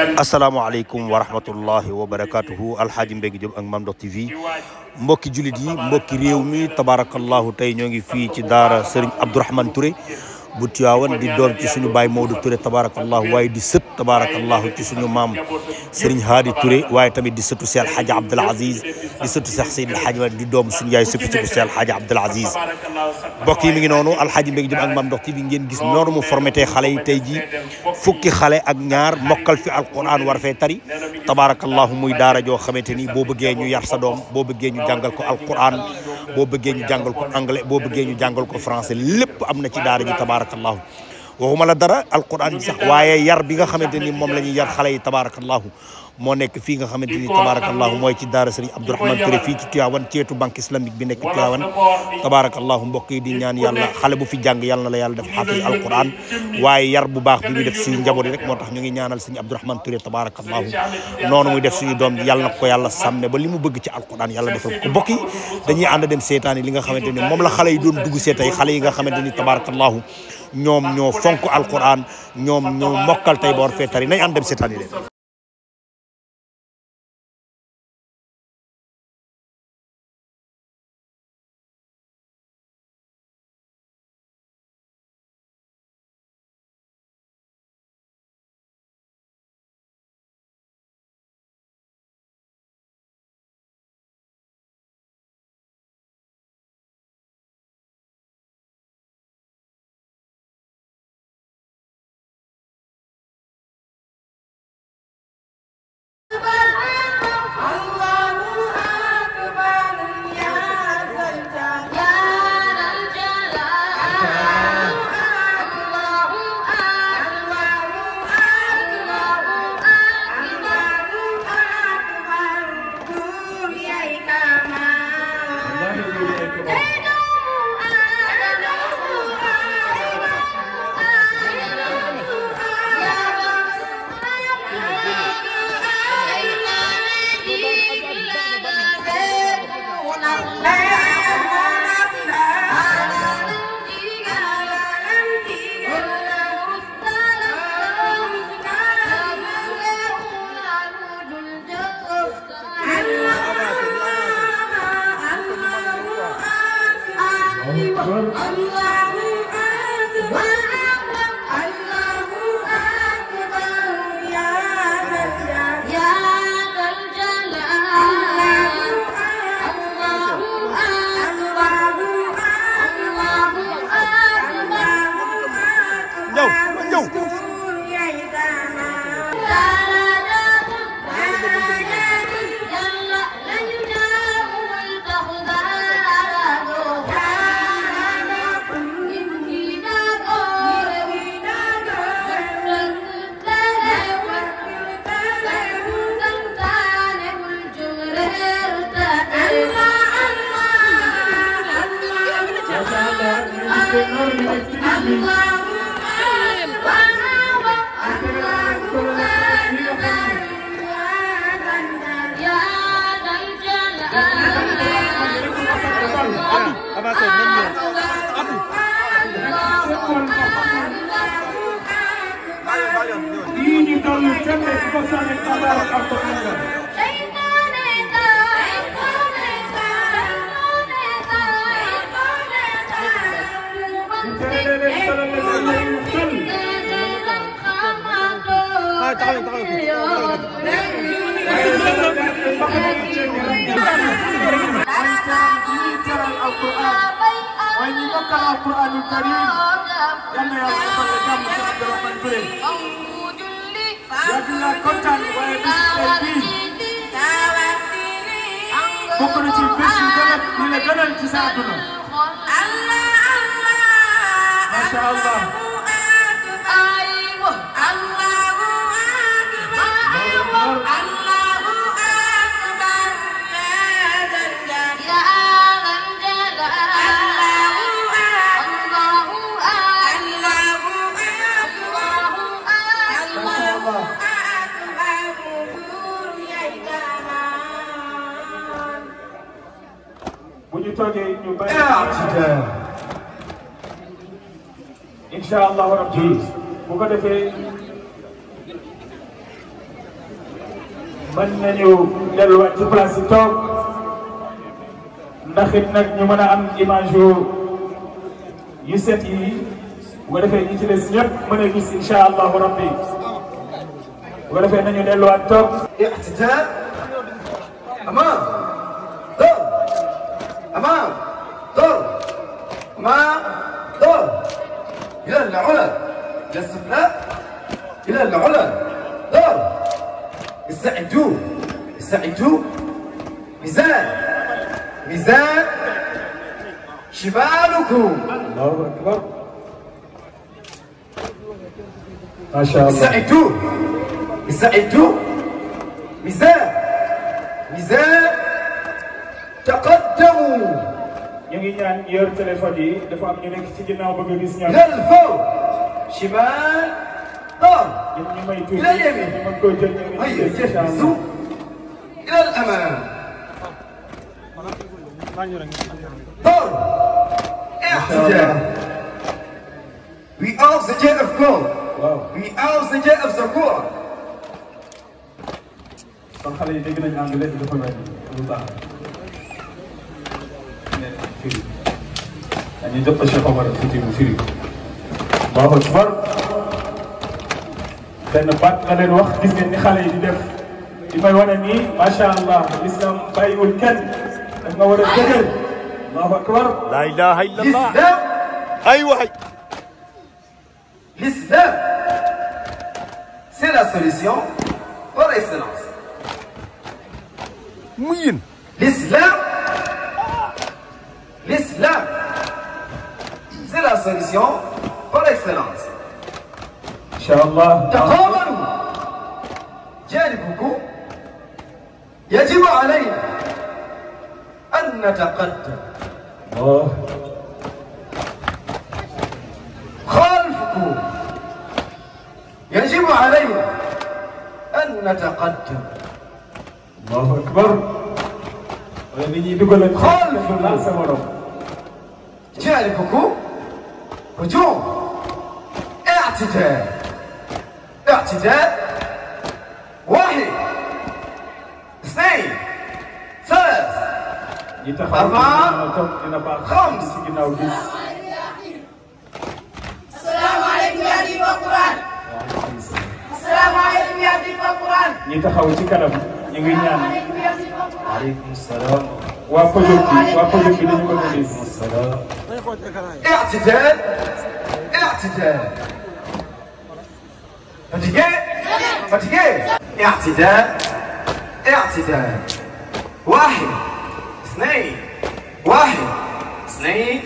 asalaamaaleykum wa rahmatullahi wa barakatuhu alhaaji Mbengue Diop ak Mame Ndokh TV mbokki julit yi mbokki réew mi tabarakallahu tey ñoo ngi fii ci daara Serigne Abdourahmane Touré bu Tiwaawan di doom ci suñu baay Maodo Touré tabarakallahu waaye di sët tabarakallahu ci suñu maam Serigne Hadi Touré waaye tamit di sëtu Seex Alhaaji Abdoul Aziz di sëtu Seex Seydi Alhaaji Malick di doom suñu yaay sëtu Seex Alhaaji Abdoul Aziz mbokk yi mi ngi noonu alhaaji Mbengue Diop ak Mame Ndokh TV ngeen gis noonu mu formaté xale yi tey ji fukki xale ak ñaar mokkal fi alquran war fee tari tabarakallahu muy daara joo xamante ni boo bëggee ñu yar sa doom boo bëggee ñu jàngal ko alquran boo bëggee ñu jàngal ko anglais boo bëggee ñu jàngal ko français lépp am na ci daara ji tabarakallahu waxuma la dara alquran bi sax waaye yar bi nga xamante ni moom la ñuy yar xale yi tabarakallahu moo nekk fii nga xamante ni tabarakallahu mooy ci daara Serigne Abdourahmane Touré fii ci Tivaouane ceetu banque islamique bi nekk Tivaouane tabarakallahu mbokk yi di ñaan yàlla xale bu fi jàng yàlla na la yàlla def xaafis alquran waaye yar bu baax bi muy def suñu njaboot yi rek moo tax ñu ngi ñaanal Serigne Abdourahmane Touré tabarakallahu noonu muy def suñu doom yàlla na ko yàlla sàmme ba li mu bëgg ci alquran yàlla defal ko mbokk yi dañuy ànd dem seetaani li nga xamante ni moom la xale yi doon dugg see tey xale yi nga xamante ni tabarakallahu ñoom ñoo fonk alquran ñoom ñoo mokkal tey ba war fee tari nañ ànd dem seetaani leen inshallah rabbi bu ko defee mën nañu delluwaat ci place yi toog ndax it nag ñu mën a am image yu set yi bu ko defee ñi ci des ñëpp mën a gis incha allahu rabbi bu ko defee nañu delluwaat toog. اعتدال أمام دور أمام دور أمام دور إلى العلا إلى السفلى إلى العلا دور استعدوا استعدوا ميزان ميزان شمالكم الله أكبر ما شاء الله استعدوا استعدوا ميزان ميزان تقدموا ñu ngi ñaan yor téléphone yi dafa am ñu nekk ci ginnaaw bëgg a gis ñoom. إلى الفوق شمال دور ñun ñu may tuuti إلى اليمين ñu mën koo jël ñu ngi هيا gis incha allah. جهزوا إلى الأمام دور اعتدال We are the jet of God. waaw We are the jet of the God. kon xale yi dégg nañu anglais dafa mel lu baax. firi dañuy jox ko Cheikh Omar Fouti mu firi ko. Allahu akbar benn baat la leen wax gis ngeen ni xale yi di def li may wane nii macha allah l'islam bàyyiwul kenn daf nga war a dëgër. Allahu akbar. la ilaha illallah. L'islam, ay waay. l'islam, c'est la solution par excellence. mu yéen. L'islam, l'islam, c'est la solution par excellence. incha allah. تقابلوا جانبكم يجب علينا أن نتقدم Allah. خلفكم يجب علينا أن نتقدم Allahu akbar. wala nit ñi dugalal. Xool. laal sa morom. جانبكم هجوم اعتدال اعتدال واحد اثنين ثلاث ñi taxaw dina baax. خمس ci ginnaaw gis. asalaamaaleykum yaa di fa Quran. asalaamaaleykum yaa di fa Quran. ñi taxaw ci kanam ñu ngi ñaan. asalaamaaleykum yaa di fa Quran. عليكم السلام waa pojok bi dañu ko gis. السلام اعتدال اعتدال fatigué fatigué اعتدال اعتدال واحد اثنين واحد اثنين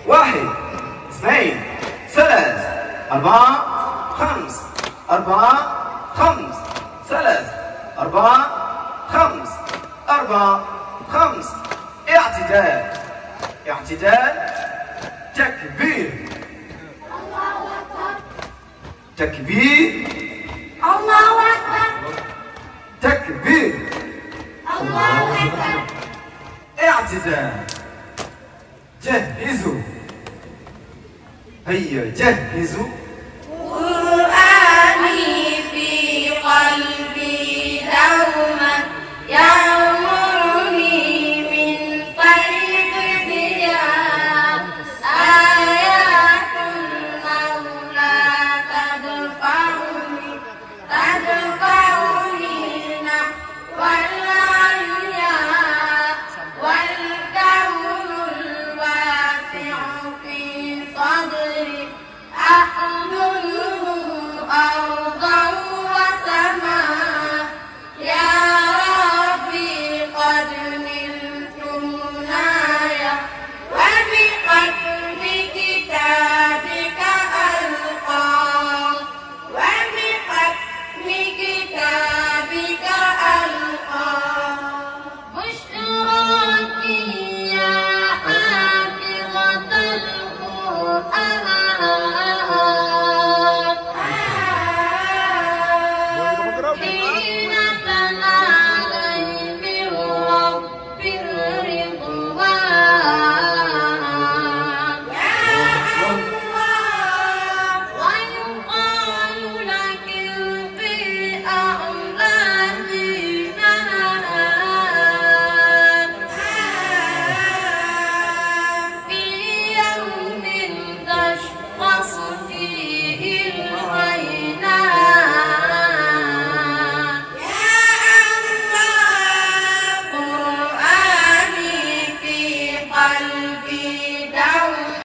واحد اثنين ثلاث أربعة خمس أربعة خمس ثلاث أربعة خمس أربعة خمس اعتدال اعتدال تكبير تكبير Allahu Akbar. تكبير Allahu Akbar. اعتدال جهزوا هيا جهزوا